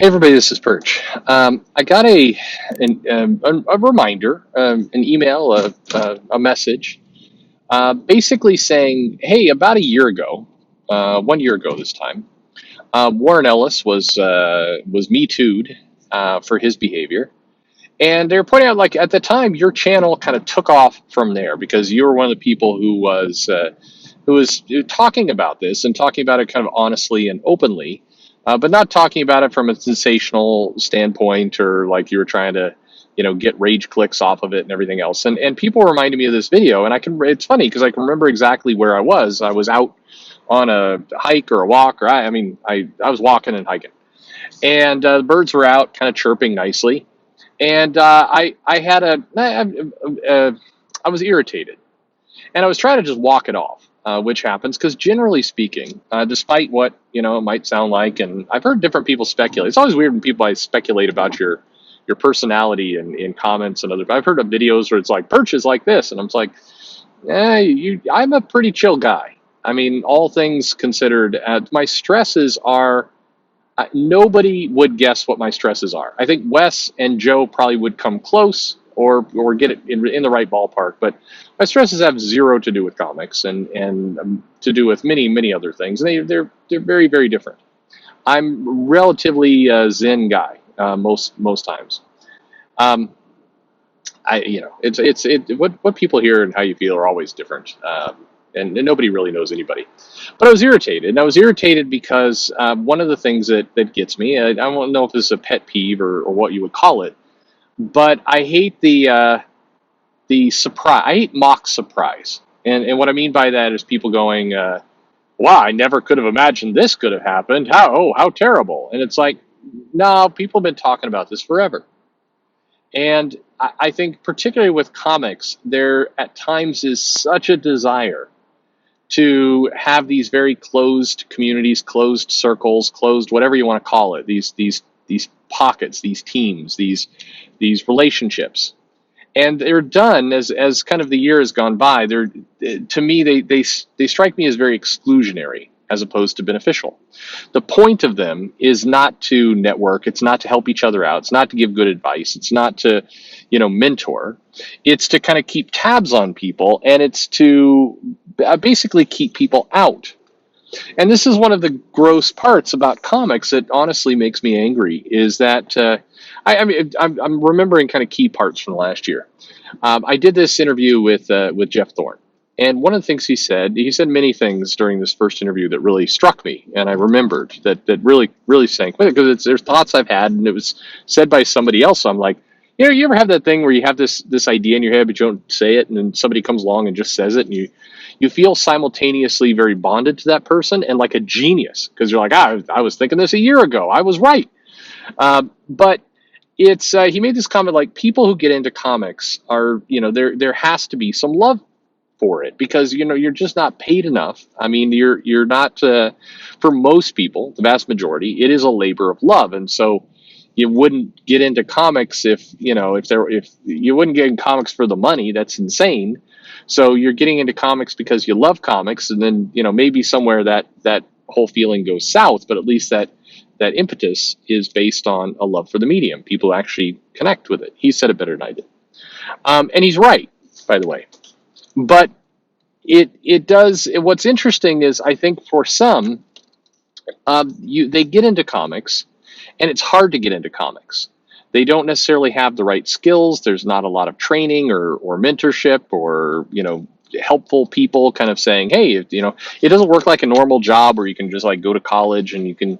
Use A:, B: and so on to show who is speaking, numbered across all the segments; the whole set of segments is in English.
A: Hey everybody, this is Perch. I got a reminder, an email, a message, basically saying, "Hey, about a year ago, 1 year ago this time, Warren Ellis was Me Too'd for his behavior, and they were pointing out like at the time your channel kind of took off from there because you were one of the people who was talking about this and talking about it kind of honestly and openly, but not talking about it from a sensational standpoint or like you were trying to, get rage clicks off of it and everything else. And people reminded me of this video, and it's funny because I can remember exactly where I was. I was out on a hike or a walk, or I was walking and hiking, and the birds were out, kind of chirping nicely, and I had I was irritated and I was trying to just walk it off, which happens because generally speaking, despite what it might sound like, and I've heard different people speculate. It's always weird when people speculate about your personality in comments and other. I've heard of videos where it's like Perch is like this, and I'm just like, I'm a pretty chill guy. I mean, all things considered, my stresses are. Nobody would guess what my stresses are. I think Wes and Joe probably would come close or get it in the right ballpark. But my stresses have zero to do with comics and to do with many other things. They're very very different. I'm relatively Zen guy most times. Um, what people hear and how you feel are always different. And nobody really knows anybody. But I was irritated, and I was irritated because one of the things that gets me, I don't know if this is a pet peeve or what you would call it, but I hate the surprise. I hate mock surprise, and what I mean by that is people going, "Wow, I never could have imagined this could have happened. How terrible!" And it's like, no, people have been talking about this forever, and I think particularly with comics, there at times is such a desire to have these very closed communities, closed circles, closed whatever you want to call it. These pockets, these teams, these relationships, and they're done as kind of the year has gone by. They're to me they strike me as very exclusionary as opposed to beneficial. The point of them is not to network. It's not to help each other out. It's not to give good advice. It's not to, mentor. It's to kind of keep tabs on people, and it's to basically keep people out. And this is one of the gross parts about comics that honestly makes me angry is that I'm remembering kind of key parts from last year. I did this interview with Jeff Thorne, and one of the things he said many things during this first interview that really struck me, and I remembered that really sank with it because there's thoughts I've had, and it was said by somebody else. So I'm like, you ever have that thing where you have this idea in your head, but you don't say it, and then somebody comes along and just says it, and you feel simultaneously very bonded to that person and like a genius because you're like, I was thinking this a year ago. I was right. But it's he made this comment like people who get into comics are, there has to be some love for it because you're just not paid enough. I mean, you're not for most people, the vast majority, it is a labor of love, and so you wouldn't get into comics if you wouldn't get in comics for the money. That's insane. So you're getting into comics because you love comics, and then maybe somewhere that whole feeling goes south, but at least that impetus is based on a love for the medium. People actually connect with it. He said it better than I did, and he's right, by the way. But it does. What's interesting is I think for some, they get into comics, and it's hard to get into comics. They don't necessarily have the right skills. There's not a lot of training or mentorship or helpful people kind of saying, hey, it doesn't work like a normal job where you can just like go to college and you can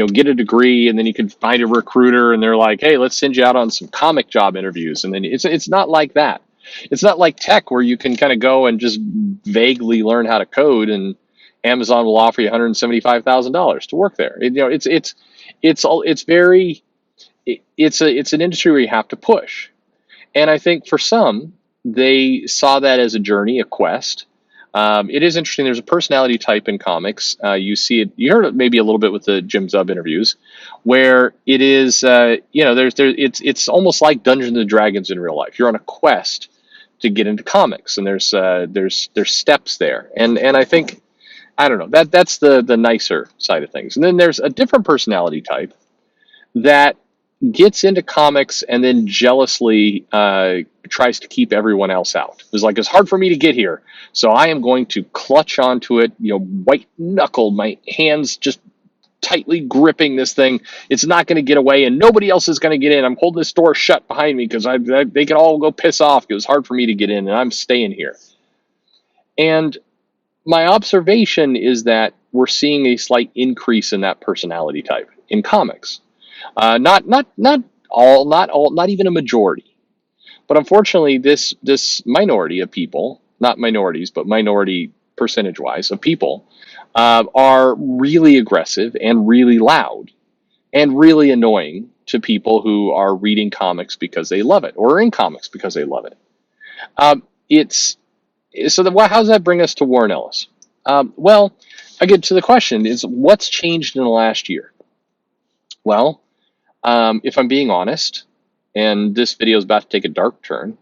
A: get a degree and then you can find a recruiter and they're like, hey, let's send you out on some comic job interviews. And then it's not like that. It's not like tech where you can kind of go and just vaguely learn how to code and Amazon will offer you $175,000 to work there. It's an industry where you have to push. And I think for some, they saw that as a journey, a quest. It is interesting. There's a personality type in comics. You see it. You heard it maybe a little bit with the Jim Zub interviews, where it is. It's almost like Dungeons and Dragons in real life. You're on a quest to get into comics, and there's steps there. And I think I don't know that's the nicer side of things. And then there's a different personality type that gets into comics and then jealously tries to keep everyone else out. It's like, it's hard for me to get here, so I am going to clutch onto it, white knuckled, my hands just tightly gripping this thing. It's not going to get away, and nobody else is going to get in. I'm holding this door shut behind me because they can all go piss off. It was hard for me to get in, and I'm staying here. And my observation is that we're seeing a slight increase in that personality type in comics. Not even a majority, but unfortunately, this minority of people, not minorities, but minority percentage wise of people, are really aggressive and really loud and really annoying to people who are reading comics because they love it, or are in comics because they love it. It's so that How does that bring us to Warren Ellis? Well, I get to the question: is what's changed in the last year? Well, if I'm being honest, and this video is about to take a dark turn,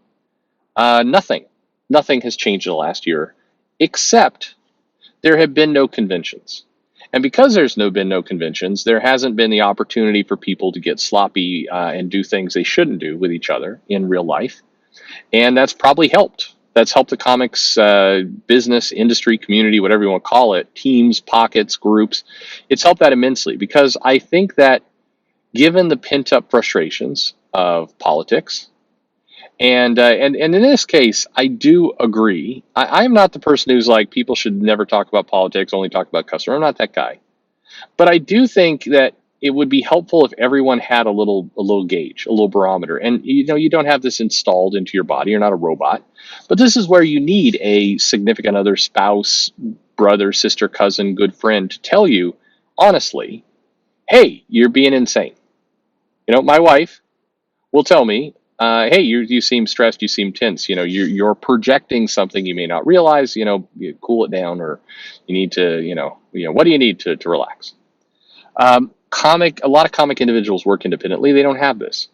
A: nothing. Nothing has changed in the last year, except there have been no conventions. And because there's been no conventions, there hasn't been the opportunity for people to get sloppy and do things they shouldn't do with each other in real life. And that's probably helped. That's helped the comics business, industry, community, whatever you want to call it, teams, pockets, groups. It's helped that immensely, because I think that given the pent-up frustrations of politics, and in this case, I do agree. I'm not the person who's like, people should never talk about politics, only talk about customer. I'm not that guy. But I do think that it would be helpful if everyone had a little gauge, a little barometer. And you don't have this installed into your body. You're not a robot. But this is where you need a significant other, spouse, brother, sister, cousin, good friend to tell you honestly, hey, you're being insane. My wife will tell me, hey, you seem stressed, you seem tense. You're projecting something you may not realize. You cool it down, or you need to, what do you need to relax? A lot of comic individuals work independently. They don't have this,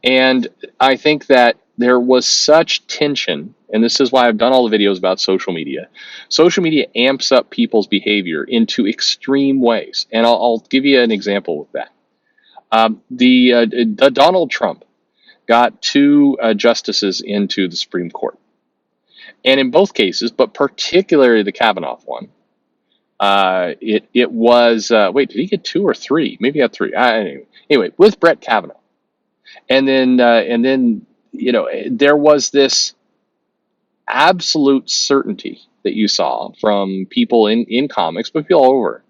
A: and I think that there was such tension, and this is why I've done all the videos about social media. Social media amps up people's behavior into extreme ways, and I'll give you an example with that. The Donald Trump got two justices into the Supreme Court. And in both cases, but particularly the Kavanaugh one, it was, wait, did he get two or three? Maybe he got three. Anyway, with Brett Kavanaugh. And then, there was this absolute certainty that you saw from people in comics, but people all over,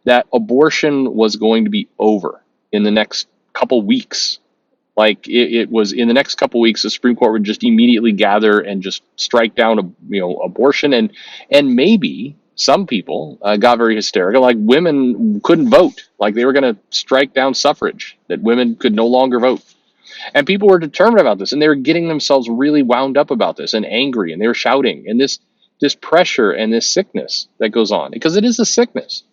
A: that abortion was going to be over in the next couple weeks. Like it was in the next couple of weeks, the Supreme Court would just immediately gather and just strike down, abortion, and maybe some people got very hysterical, like women couldn't vote, like they were going to strike down suffrage, that women could no longer vote, and people were determined about this, and they were getting themselves really wound up about this and angry, and they were shouting, and this pressure and this sickness that goes on, because it is a sickness.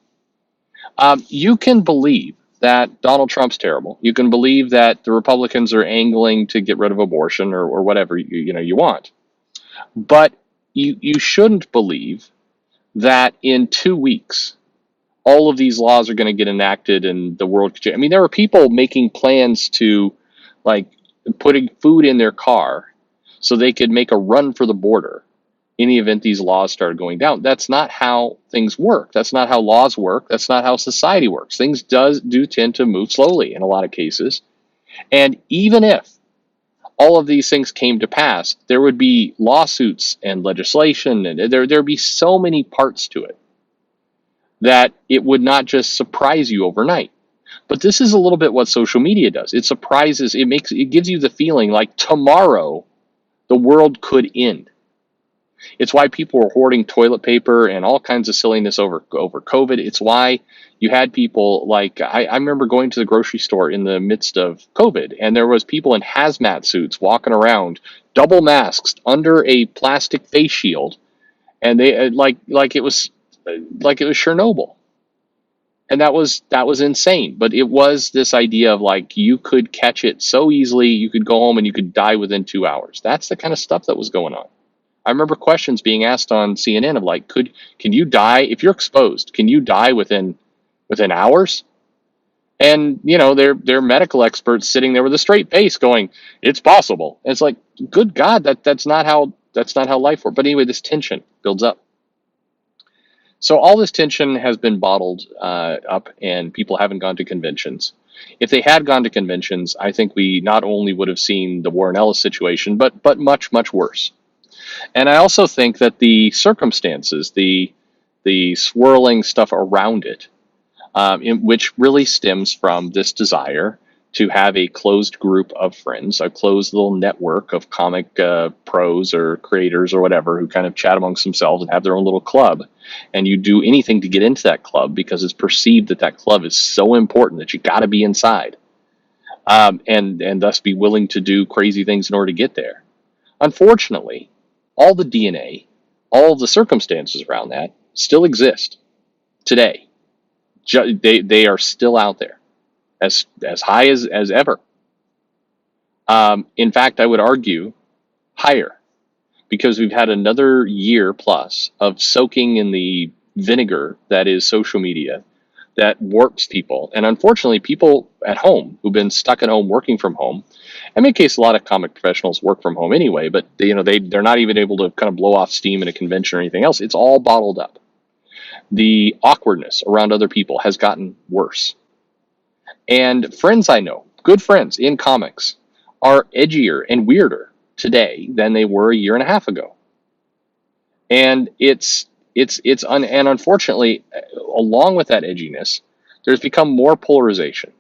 A: You can believe that Donald Trump's terrible. You can believe that the Republicans are angling to get rid of abortion, or whatever you want. But you shouldn't believe that in 2 weeks all of these laws are going to get enacted and the world could change. I mean, there were people making plans to, like, putting food in their car so they could make a run for the border in the event these laws started going down. That's not how things work. That's not how laws work. That's not how society works. Things do tend to move slowly in a lot of cases. And even if all of these things came to pass, there would be lawsuits and legislation, and there'd be so many parts to it that it would not just surprise you overnight. But this is a little bit what social media does. It surprises, it gives you the feeling like tomorrow the world could end. It's why people were hoarding toilet paper and all kinds of silliness over COVID. It's why you had people like, I remember going to the grocery store in the midst of COVID, and there was people in hazmat suits walking around, double masks under a plastic face shield, and they like it was Chernobyl. And that was insane. But it was this idea of, like, you could catch it so easily, you could go home and you could die within 2 hours. That's the kind of stuff that was going on. I remember questions being asked on CNN of, like, can you die if you're exposed? Can you die within hours? And they're medical experts sitting there with a straight face going, it's possible. And it's like, good God, that's not how life works. But anyway, this tension builds up. So all this tension has been bottled up, and people haven't gone to conventions. If they had gone to conventions, I think we not only would have seen the Warren Ellis situation, but much, much worse. And I also think that the circumstances, the swirling stuff around it, which really stems from this desire to have a closed group of friends, a closed little network of comic pros or creators or whatever who kind of chat amongst themselves and have their own little club. And you do anything to get into that club because it's perceived that club is so important that you got to be inside, and thus be willing to do crazy things in order to get there. Unfortunately, all the DNA, all of the circumstances around that still exist today. They are still out there, as high as ever. In fact, I would argue higher, because we've had another year plus of soaking in the vinegar that is social media that warps people. And unfortunately, people at home who've been stuck at home working from home, in my case, a lot of comic professionals work from home anyway, but they're not even able to kind of blow off steam in a convention or anything else. It's all bottled up. The awkwardness around other people has gotten worse. And friends I know, good friends in comics, are edgier and weirder today than they were a year and a half ago. And and unfortunately, along with that edginess, there's become more polarization.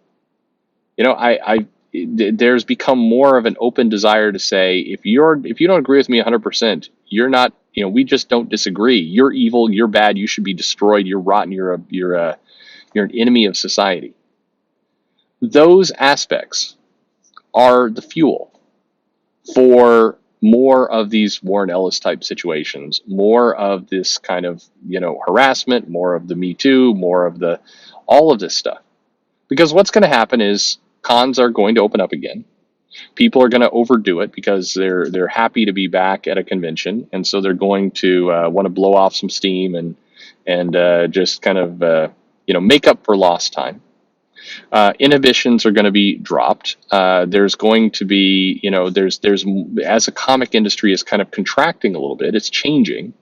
A: There's become more of an open desire to say, if you don't agree with me 100%, you're not, we just don't disagree. You're evil. You're bad. You should be destroyed. You're rotten. You're an enemy of society. Those aspects are the fuel for more of these Warren Ellis type situations, more of this kind of, harassment, more of the Me Too, more of all of this stuff. Because what's going to happen is cons are going to open up again. People are going to overdo it because they're happy to be back at a convention, and so they're going to want to blow off some steam and just kind of make up for lost time. Inhibitions are going to be dropped. There's going to be, there's as a comic industry is kind of contracting a little bit, it's changing.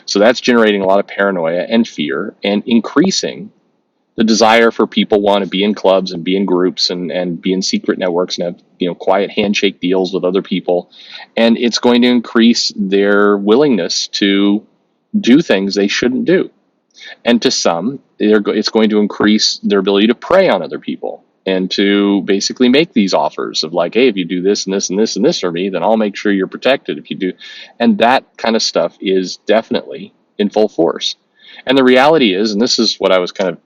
A: So that's generating a lot of paranoia and fear, and increasing the desire for people want to be in clubs and be in groups and be in secret networks and have, quiet handshake deals with other people. And it's going to increase their willingness to do things they shouldn't do. And to some, it's going to increase their ability to prey on other people and to basically make these offers of like, hey, if you do this and this and this and this for me, then I'll make sure you're protected if you do. And that kind of stuff is definitely in full force. And the reality is, and this is what I was kind of,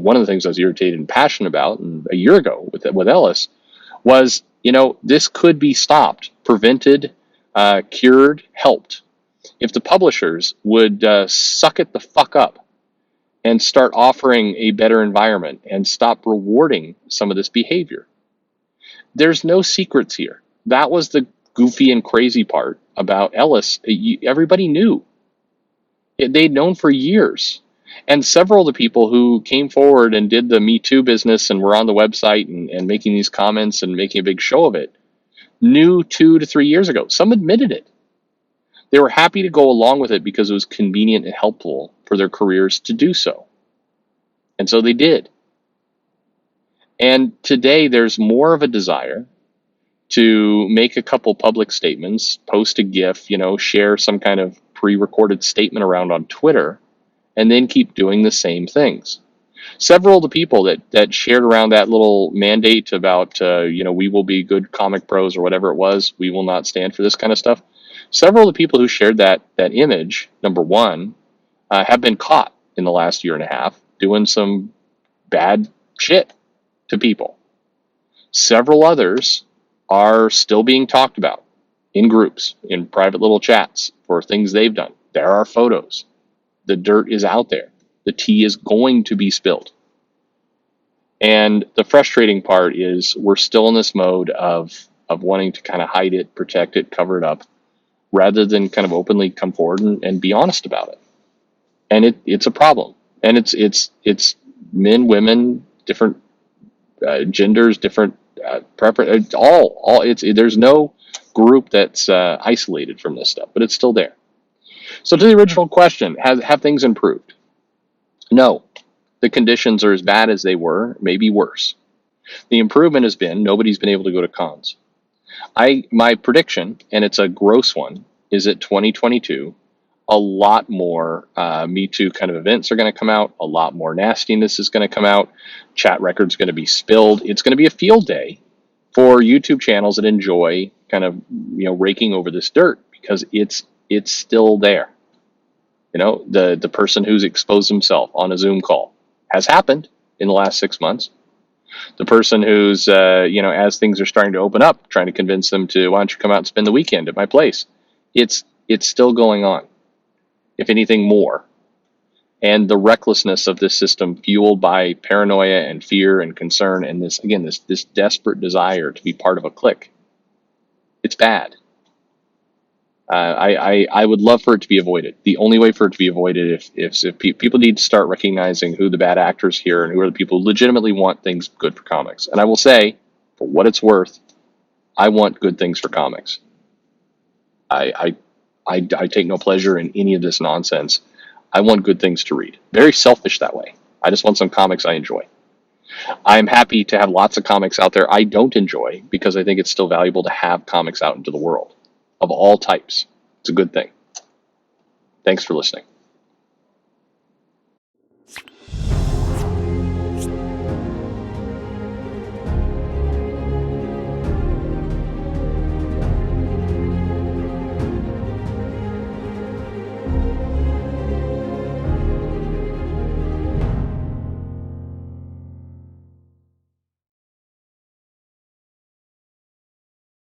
A: one of the things I was irritated and passionate about a year ago with Ellis was, this could be stopped, prevented, cured, helped, if the publishers would suck it the fuck up and start offering a better environment and stop rewarding some of this behavior. There's no secrets here. That was the goofy and crazy part about Ellis. Everybody knew. They'd known for years. And several of the people who came forward and did the Me Too business and were on the website and making these comments and making a big show of it knew 2 to 3 years ago. Some admitted it. They were happy to go along with it because it was convenient and helpful for their careers to do so. And so they did. And today there's more of a desire to make a couple public statements, post a GIF, share some kind of pre-recorded statement around on Twitter, and then keep doing the same things. Several of the people that shared around that little mandate about, we will be good comic pros or whatever it was, we will not stand for this kind of stuff. Several of the people who shared that image, number one, have been caught in the last year and a half doing some bad shit to people. Several others are still being talked about in groups, in private little chats for things they've done. There are photos. The dirt is out there. The tea is going to be spilled. And the frustrating part is we're still in this mode of wanting to kind of hide it, protect it, cover it up, rather than kind of openly come forward and be honest about it. And it's a problem. And it's men, women, different genders, different preference. All it's there's no group that's isolated from this stuff, but it's still there. So to the original question, have things improved? No, the conditions are as bad as they were, maybe worse. The improvement has been nobody's been able to go to cons. My prediction, and it's a gross one, is that 2022, a lot more Me Too kind of events are going to come out. A lot more nastiness is going to come out. Chat records going to be spilled. It's going to be a field day for YouTube channels that enjoy kind of raking over this dirt, because it's still there. The person who's exposed himself on a Zoom call has happened in the last 6 months. The person who's, as things are starting to open up, trying to convince them to, why don't you come out and spend the weekend at my place? It's still going on, if anything more. And the recklessness of this system, fueled by paranoia and fear and concern, and this desperate desire to be part of a clique, it's bad. I would love for it to be avoided. The only way for it to be avoided if people need to start recognizing who the bad actors here and who are the people who legitimately want things good for comics. And I will say, for what it's worth, I want good things for comics. I take no pleasure in any of this nonsense. I want good things to read. Very selfish that way. I just want some comics I enjoy. I'm happy to have lots of comics out there I don't enjoy, because I think it's still valuable to have comics out into the world of all types. It's a good thing. Thanks for listening.